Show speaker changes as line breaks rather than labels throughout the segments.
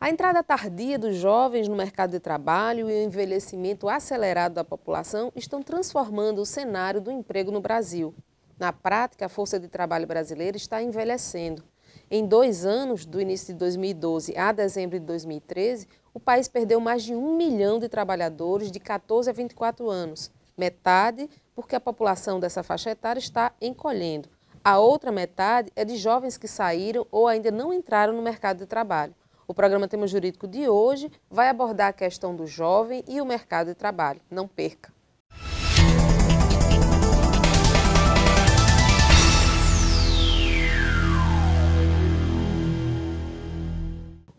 A entrada tardia dos jovens no mercado de trabalho e o envelhecimento acelerado da população estão transformando o cenário do emprego no Brasil. Na prática, a força de trabalho brasileira está envelhecendo. Em 2 anos, do início de 2012 a dezembro de 2013, o país perdeu mais de 1 milhão de trabalhadores de 14 a 24 anos. Metade porque a população dessa faixa etária está encolhendo. A outra metade é de jovens que saíram ou ainda não entraram no mercado de trabalho. O programa Tema Jurídico de hoje vai abordar a questão do jovem e o mercado de trabalho. Não perca!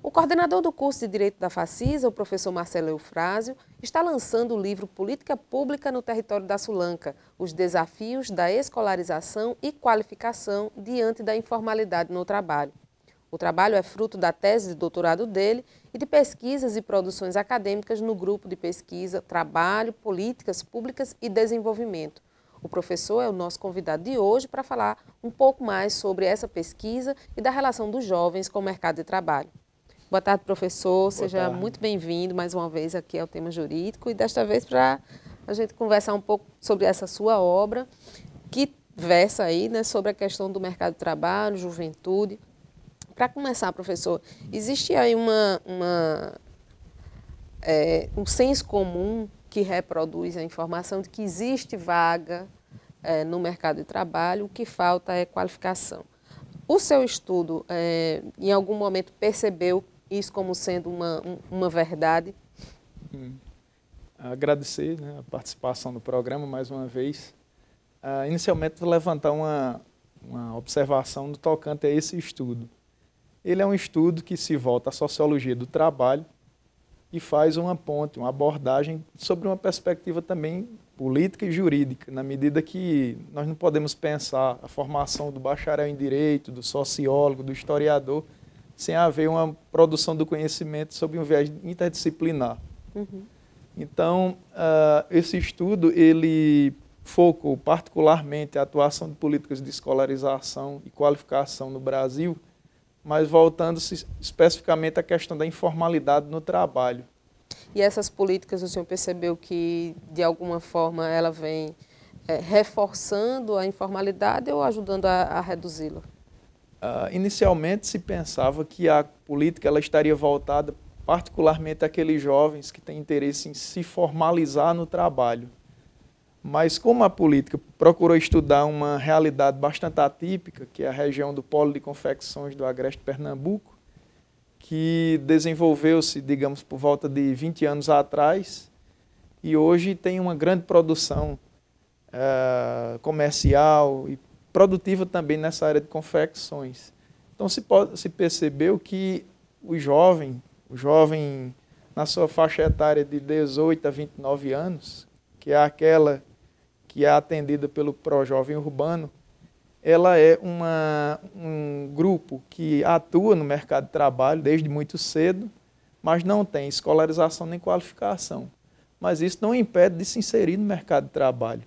O coordenador do curso de Direito da Facisa, o professor Marcelo Eufrásio, está lançando o livro Política Pública no Território da Sulanca, os desafios da escolarização e qualificação diante da informalidade no trabalho. O trabalho é fruto da tese de doutorado dele e de pesquisas e produções acadêmicas no grupo de pesquisa Trabalho, Políticas Públicas e Desenvolvimento. O professor é o nosso convidado de hoje para falar um pouco mais sobre essa pesquisa e da relação dos jovens com o mercado de trabalho. Boa tarde, professor. Seja muito bem-vindo mais uma vez aqui ao Tema Jurídico e desta vez para a gente conversar um pouco sobre essa sua obra que versa aí, né, sobre a questão do mercado de trabalho, juventude. Para começar, professor, existe aí um senso comum que reproduz a informação de que existe vaga no mercado de trabalho, o que falta é qualificação. O seu estudo, em algum momento, percebeu isso como sendo uma verdade?
Agradecer, né, a participação no programa mais uma vez. Inicialmente, vou levantar uma observação no tocante a esse estudo. Ele é um estudo que se volta à sociologia do trabalho e faz uma ponte, uma abordagem sobre uma perspectiva também política e jurídica, na medida que nós não podemos pensar a formação do bacharel em direito, do sociólogo, do historiador, sem haver uma produção do conhecimento sob um viés interdisciplinar. Então, esse estudo, ele focou particularmente a atuação de políticas de escolarização e qualificação no Brasil, mas voltando-se especificamente à questão da informalidade no trabalho.
E essas políticas, o senhor percebeu que, de alguma forma, ela vem reforçando a informalidade ou ajudando a reduzi-la?
Inicialmente se pensava que a política ela estaria voltada particularmente àqueles jovens que têm interesse em se formalizar no trabalho. Mas como a política procurou estudar uma realidade bastante atípica, que é a região do Polo de Confecções do Agreste Pernambuco, que desenvolveu-se, digamos, por volta de 20 anos atrás, e hoje tem uma grande produção comercial e produtiva também nessa área de confecções. Então se percebeu que o jovem na sua faixa etária de 18 a 29 anos, que é aquela que é atendida pelo Projovem Urbano, ela é um grupo que atua no mercado de trabalho desde muito cedo, mas não tem escolarização nem qualificação. Mas isso não impede de se inserir no mercado de trabalho.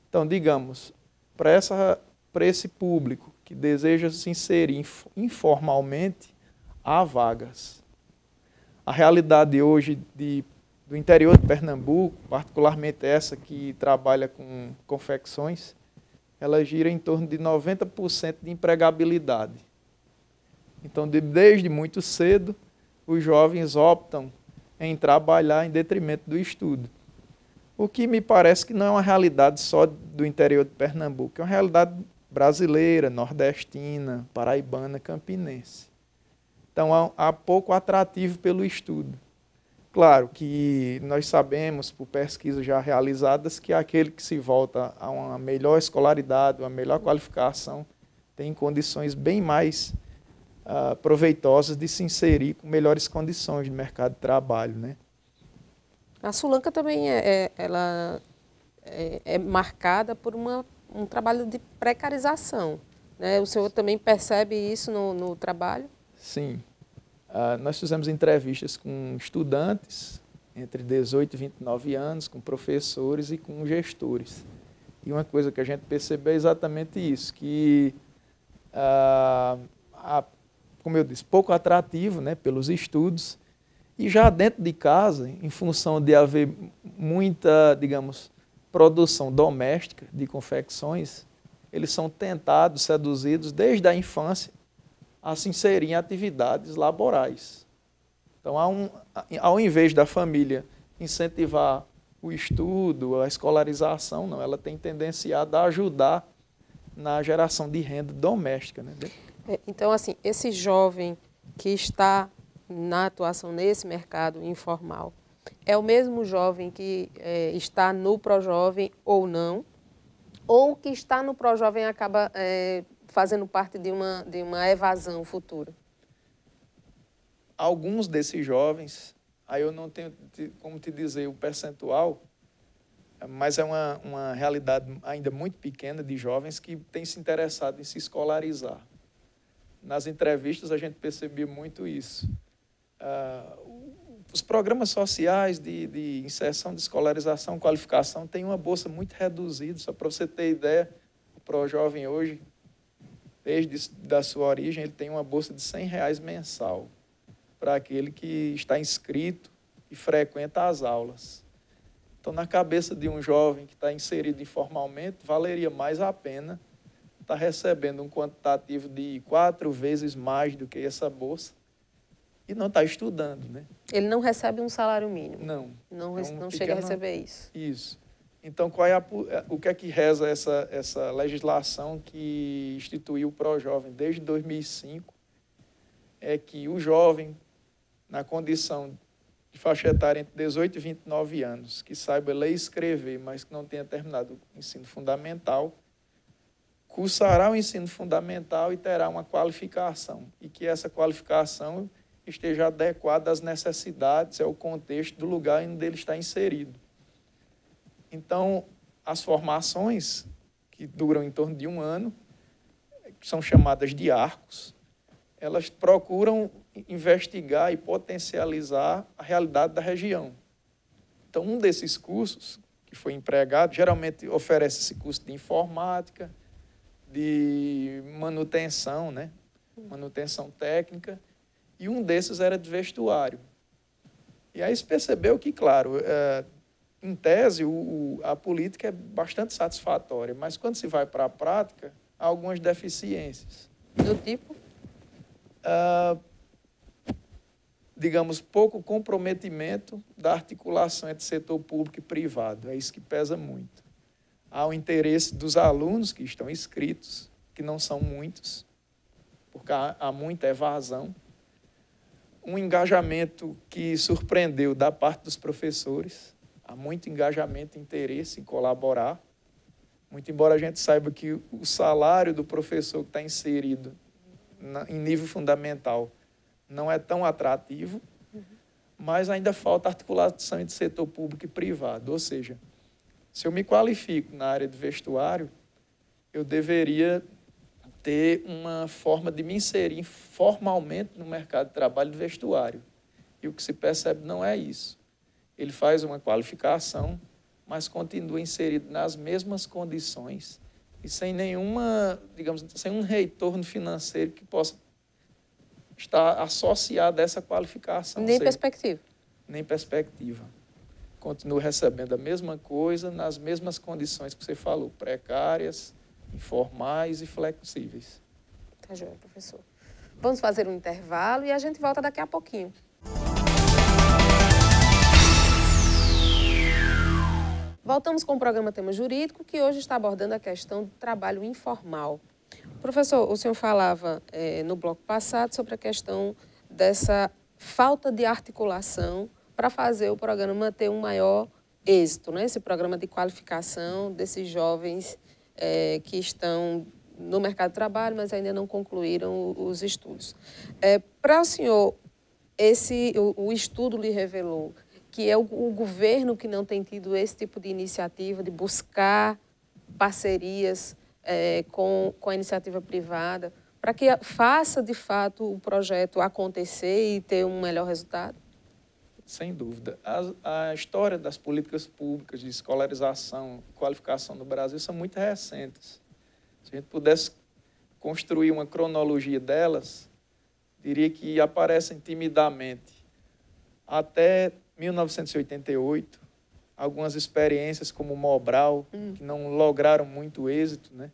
Então, digamos, para esse público que deseja se inserir informalmente, há vagas. A realidade hoje do interior de Pernambuco, particularmente essa que trabalha com confecções, ela gira em torno de 90% de empregabilidade. Então, desde muito cedo, os jovens optam em trabalhar em detrimento do estudo. O que me parece que não é uma realidade só do interior de Pernambuco, é uma realidade brasileira, nordestina, paraibana, campinense. Então, há pouco atrativo pelo estudo. Claro que nós sabemos, por pesquisas já realizadas, que aquele que se volta a uma melhor escolaridade, uma melhor qualificação, tem condições bem mais proveitosas de se inserir com melhores condições de mercado de trabalho, né?
A Sulanca também ela é marcada por um trabalho de precarização, né? O senhor também percebe isso no trabalho?
Sim. Nós fizemos entrevistas com estudantes entre 18 e 29 anos, com professores e com gestores. E uma coisa que a gente percebeu é exatamente isso, que como eu disse, pouco atrativo, né, pelos estudos. E já dentro de casa, em função de haver muita, digamos, produção doméstica de confecções, eles são tentados, seduzidos desde a infância a se inserir em atividades laborais. Então, ao invés da família incentivar o estudo, a escolarização, não, ela tem tendenciado a ajudar na geração de renda doméstica, né?
Então, assim, esse jovem que está na atuação nesse mercado informal, é o mesmo jovem que está no Projovem ou não, ou que está no Projovem e acaba fazendo parte de uma evasão futura?
Alguns desses jovens, aí eu não tenho como te dizer o percentual, mas é uma realidade ainda muito pequena de jovens que têm se interessado em se escolarizar. Nas entrevistas a gente percebia muito isso. Os programas sociais de inserção, de escolarização, qualificação, têm uma bolsa muito reduzida. Só para você ter ideia, o Projovem hoje, desde da sua origem, ele tem uma bolsa de R$100 mensal para aquele que está inscrito e frequenta as aulas. Então, na cabeça de um jovem que está inserido informalmente, valeria mais a pena estar recebendo um quantitativo de 4 vezes mais do que essa bolsa e não está estudando, né?
Ele não recebe um salário mínimo?
Não.
Não chega a receber isso?
Isso. Então, o que é que reza essa legislação que instituiu o Projovem desde 2005? É que o jovem, na condição de faixa etária entre 18 e 29 anos, que saiba ler e escrever, mas que não tenha terminado o ensino fundamental, cursará o ensino fundamental e terá uma qualificação, e que essa qualificação esteja adequada às necessidades, ao contexto do lugar onde ele está inserido. Então, as formações, que duram em torno de 1 ano, que são chamadas de arcos, elas procuram investigar e potencializar a realidade da região. Então, um desses cursos que foi empregado, geralmente oferece esse curso de informática, de manutenção, né? Manutenção técnica, e um desses era de vestuário. E aí se percebeu que, claro, em tese, a política é bastante satisfatória, mas quando se vai para a prática, há algumas deficiências.
Do tipo?
Digamos, pouco comprometimento da articulação entre setor público e privado. É isso que pesa muito. Há o interesse dos alunos que estão inscritos, que não são muitos, porque há muita evasão. Um engajamento que surpreendeu da parte dos professores. Há muito engajamento e interesse em colaborar. Muito embora a gente saiba que o salário do professor que está inserido em nível fundamental não é tão atrativo, mas ainda falta articulação entre setor público e privado. Ou seja, se eu me qualifico na área de vestuário, eu deveria ter uma forma de me inserir formalmente no mercado de trabalho de vestuário. E o que se percebe não é isso. Ele faz uma qualificação, mas continua inserido nas mesmas condições e sem nenhuma, digamos, sem um retorno financeiro que possa estar associado a essa qualificação.
Nem perspectiva.
Nem perspectiva. Continua recebendo a mesma coisa, nas mesmas condições que você falou, precárias, informais e flexíveis.
Tá joia, professor. Vamos fazer um intervalo e a gente volta daqui a pouquinho. Voltamos com o programa Tema Jurídico, que hoje está abordando a questão do trabalho informal. Professor, o senhor falava no bloco passado sobre a questão dessa falta de articulação para fazer o programa ter um maior êxito, né? Esse programa de qualificação desses jovens que estão no mercado de trabalho, mas ainda não concluíram os estudos. Para o senhor, o estudo lhe revelou que é o governo que não tem tido esse tipo de iniciativa de buscar parcerias com a iniciativa privada para que faça, de fato, o projeto acontecer e ter um melhor resultado?
Sem dúvida. A história das políticas públicas de escolarização, qualificação no Brasil são muito recentes. Se a gente pudesse construir uma cronologia delas, diria que aparecem timidamente. Até 1988, algumas experiências como o Mobral, que não lograram muito êxito, né?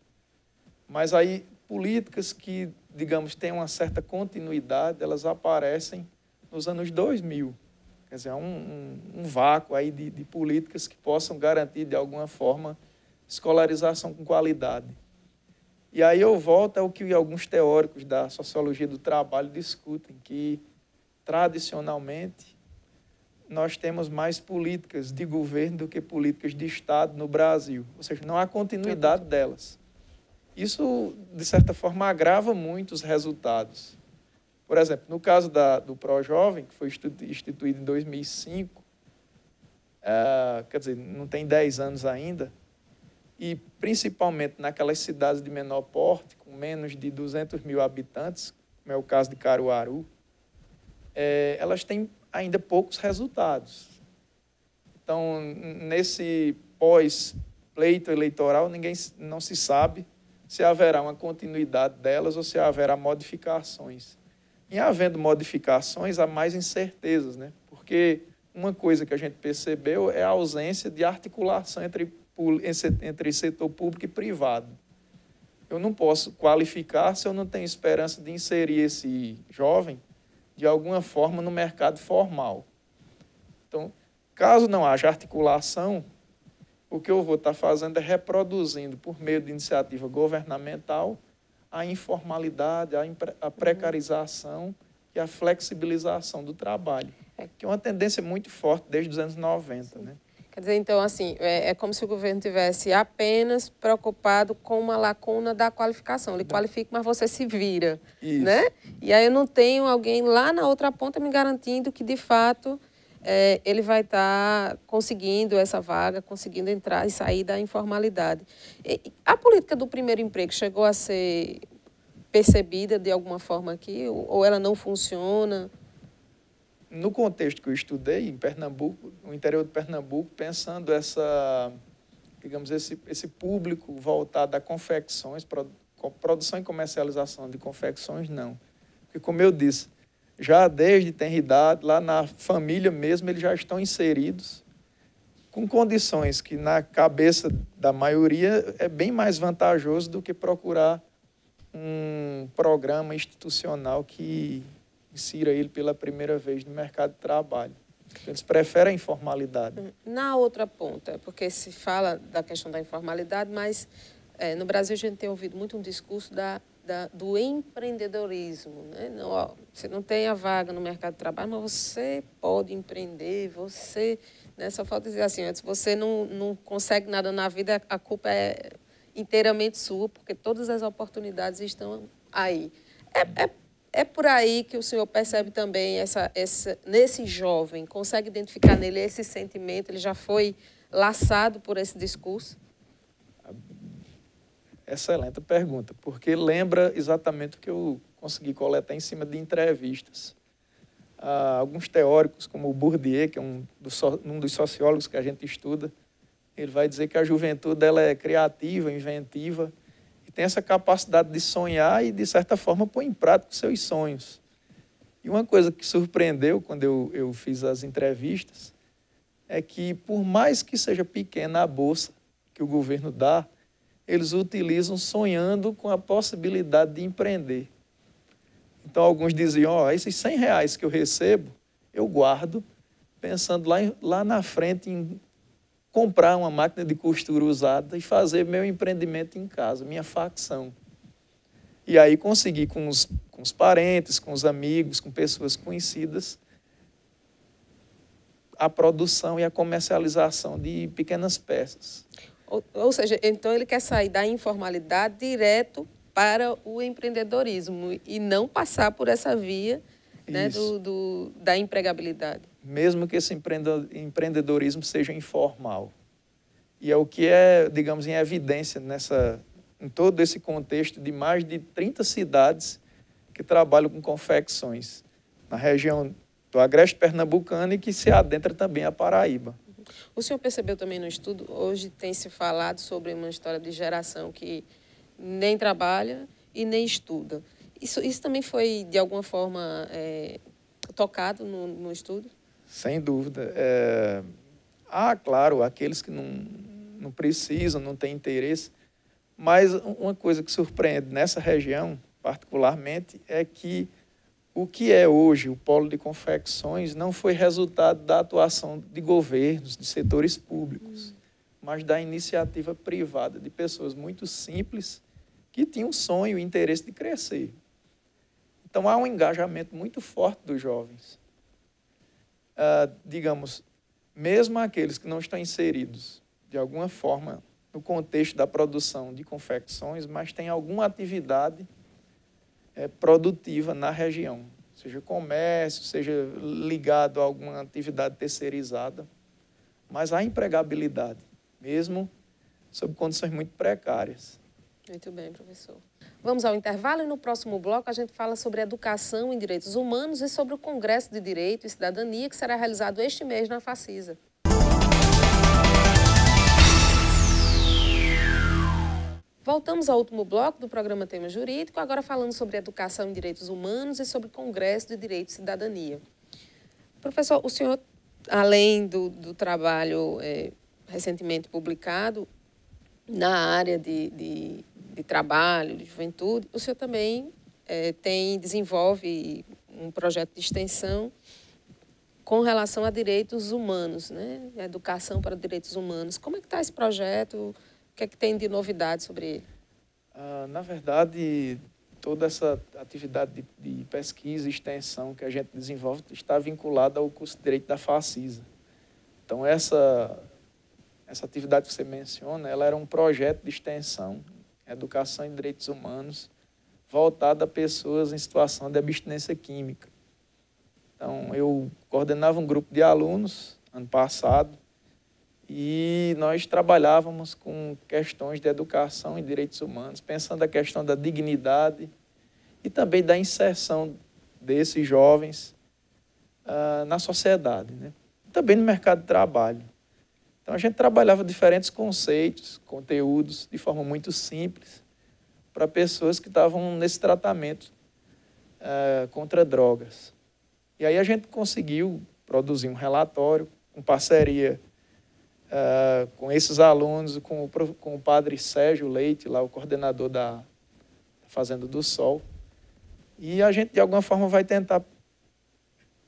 Mas aí políticas que, digamos, têm uma certa continuidade, elas aparecem nos anos 2000. Quer dizer, há um vácuo aí de políticas que possam garantir, de alguma forma, escolarização com qualidade. E aí eu volto ao que alguns teóricos da sociologia do trabalho discutem, que, tradicionalmente, nós temos mais políticas de governo do que políticas de Estado no Brasil. Ou seja, não há continuidade delas. Isso, de certa forma, agrava muito os resultados. Por exemplo, no caso do ProJovem, que foi instituído em 2005, quer dizer, não tem 10 anos ainda, e principalmente naquelas cidades de menor porte, com menos de 200 mil habitantes, como é o caso de Caruaru, elas têm ainda poucos resultados. Então, nesse pós-pleito eleitoral, não se sabe se haverá uma continuidade delas ou se haverá modificações. Em havendo modificações, há mais incertezas, né? Porque uma coisa que a gente percebeu é a ausência de articulação entre setor público e privado. Eu não posso qualificar se eu não tenho esperança de inserir esse jovem, de alguma forma, no mercado formal. Então, caso não haja articulação, o que eu vou estar fazendo é reproduzindo, por meio de iniciativa governamental, a informalidade, a precarização e a flexibilização do trabalho, que é uma tendência muito forte desde os anos 90. Né?
Quer dizer, então, assim, é como se o governo tivesse apenas preocupado com uma lacuna da qualificação. Ele qualifica, mas você se vira,
Isso.
Né? E aí eu não tenho alguém lá na outra ponta me garantindo que, de fato, ele vai estar conseguindo essa vaga, conseguindo entrar e sair da informalidade. A política do primeiro emprego chegou a ser percebida de alguma forma aqui, ou ela não funciona?
No contexto que eu estudei, em Pernambuco, no interior de Pernambuco, pensando esse público voltado a confecções, produção e comercialização de confecções, não. Porque, como eu disse, já desde tenra idade, lá na família mesmo, eles já estão inseridos com condições que, na cabeça da maioria, é bem mais vantajoso do que procurar um programa institucional que insira ele pela primeira vez no mercado de trabalho. Eles preferem a informalidade.
Na outra ponta, porque se fala da questão da informalidade, mas no Brasil a gente tem ouvido muito um discurso do empreendedorismo. Né? Não, você não tem a vaga no mercado de trabalho, mas você pode empreender, você... Né? Só falta dizer assim, antes, você não consegue nada na vida, a culpa é inteiramente sua, porque todas as oportunidades estão aí. É por aí que o senhor percebe também nesse jovem, consegue identificar nele esse sentimento, ele já foi laçado por esse discurso?
Excelente pergunta, porque lembra exatamente o que eu consegui coletar em cima de entrevistas. Alguns teóricos, como o Bourdieu, que é um dos sociólogos que a gente estuda, ele vai dizer que a juventude ela é criativa, inventiva, tem essa capacidade de sonhar e, de certa forma, pôr em prática os seus sonhos. E uma coisa que surpreendeu quando eu fiz as entrevistas é que, por mais que seja pequena a bolsa que o governo dá, eles utilizam sonhando com a possibilidade de empreender. Então, alguns diziam, esses R$100 que eu recebo, eu guardo, pensando lá na frente em comprar uma máquina de costura usada e fazer meu empreendimento em casa, minha facção. E aí conseguir com os parentes, com os amigos, com pessoas conhecidas, a produção e a comercialização de pequenas peças.
Ou seja, então ele quer sair da informalidade direto para o empreendedorismo e não passar por essa via, né, da empregabilidade.
Mesmo que esse empreendedorismo seja informal. E é o que é, digamos, em evidência em todo esse contexto de mais de 30 cidades que trabalham com confecções, na região do agreste pernambucano e que se adentra também a Paraíba.
O senhor percebeu também no estudo, hoje tem se falado sobre uma história de geração que nem trabalha e nem estuda. Isso também foi, de alguma forma, tocado no estudo?
Sem dúvida. Claro, aqueles que não precisam, não têm interesse, mas uma coisa que surpreende nessa região, particularmente, é que o que é hoje o polo de confecções não foi resultado da atuação de governos, de setores públicos, mas da iniciativa privada de pessoas muito simples que tinham um sonho e interesse de crescer. Então, há um engajamento muito forte dos jovens. Digamos, mesmo aqueles que não estão inseridos, de alguma forma, no contexto da produção de confecções, mas têm alguma atividade produtiva na região, seja comércio, seja ligado a alguma atividade terceirizada, mas há empregabilidade, mesmo sob condições muito precárias.
Muito bem, professor. Vamos ao intervalo e no próximo bloco a gente fala sobre educação em direitos humanos e sobre o Congresso de Direito e Cidadania que será realizado este mês na Facisa. Voltamos ao último bloco do programa Tema Jurídico, agora falando sobre educação em direitos humanos e sobre o Congresso de Direito e Cidadania. Professor, o senhor, além do trabalho recentemente publicado na área de trabalho, de juventude, o senhor também desenvolve um projeto de extensão com relação a direitos humanos, né? Educação para direitos humanos. Como é que está esse projeto? O que é que tem de novidade sobre ele?
Na verdade, toda essa atividade de pesquisa e extensão que a gente desenvolve está vinculada ao curso de Direito da Facisa. Então, essa atividade que você menciona, ela era um projeto de extensão, educação em direitos humanos, voltado a pessoas em situação de abstinência química. Então, eu coordenava um grupo de alunos, ano passado, e nós trabalhávamos com questões de educação em direitos humanos, pensando a questão da dignidade e também da inserção desses jovens na sociedade, né? Também no mercado de trabalho. Então, a gente trabalhava diferentes conceitos, conteúdos, de forma muito simples, para pessoas que estavam nesse tratamento contra drogas. E aí a gente conseguiu produzir um relatório, com parceria com esses alunos, com o padre Sérgio Leite, lá o coordenador da Fazenda do Sol. E a gente, de alguma forma, vai tentar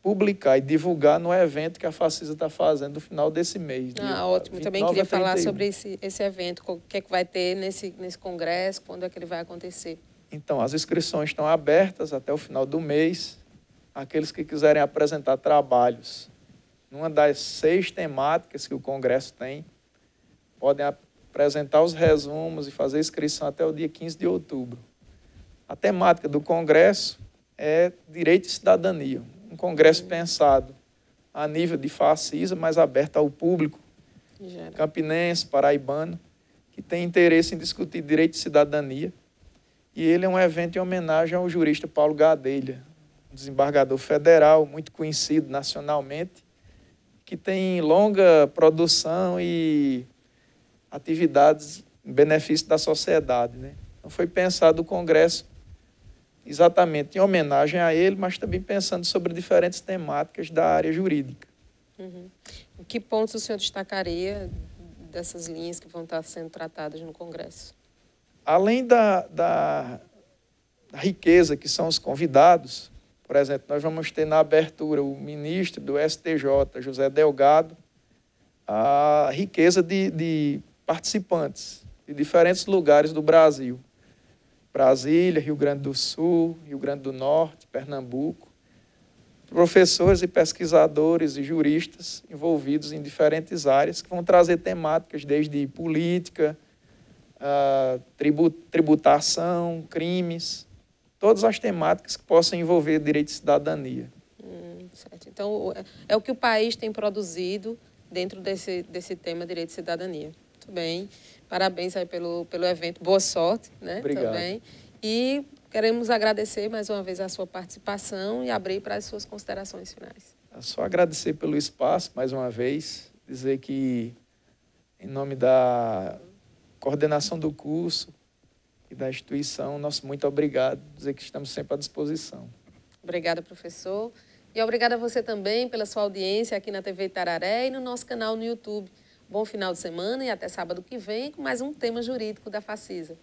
publicar e divulgar no evento que a Facisa está fazendo no final desse mês.
Ótimo. Também queria falar sobre esse evento, o que é que vai ter nesse congresso, quando é que ele vai acontecer.
Então, as inscrições estão abertas até o final do mês. Aqueles que quiserem apresentar trabalhos numa das 6 temáticas que o Congresso tem, podem apresentar os resumos e fazer inscrição até o dia 15 de outubro. A temática do Congresso é Direito e Cidadania, um congresso pensado a nível de Facisa, mas aberto ao público campinense, paraibano, que tem interesse em discutir direito e cidadania. E ele é um evento em homenagem ao jurista Paulo Gadelha, um desembargador federal, muito conhecido nacionalmente, que tem longa produção e atividades em benefício da sociedade, né? Então, foi pensado o Congresso exatamente em homenagem a ele, mas também pensando sobre diferentes temáticas da área jurídica.
Em que pontos o senhor destacaria dessas linhas que vão estar sendo tratadas no Congresso?
Além da riqueza que são os convidados, por exemplo, nós vamos ter na abertura o ministro do STJ, José Delgado, a riqueza de participantes de diferentes lugares do Brasil. Brasília, Rio Grande do Sul, Rio Grande do Norte, Pernambuco. Professores e pesquisadores e juristas envolvidos em diferentes áreas que vão trazer temáticas desde política, tributação, crimes, todas as temáticas que possam envolver direito e cidadania.
Certo. Então, é o que o país tem produzido dentro desse tema direito e cidadania. Muito bem. Parabéns aí pelo evento. Boa sorte, né?
Obrigado.
Também. E queremos agradecer mais uma vez a sua participação e abrir para as suas considerações finais.
É só agradecer pelo espaço, mais uma vez, dizer que, em nome da coordenação do curso e da instituição, nosso muito obrigado, dizer que estamos sempre à disposição.
Obrigada, professor. E obrigada a você também pela sua audiência aqui na TV Itararé e no nosso canal no YouTube. Bom final de semana e até sábado que vem com mais um tema jurídico da Facisa.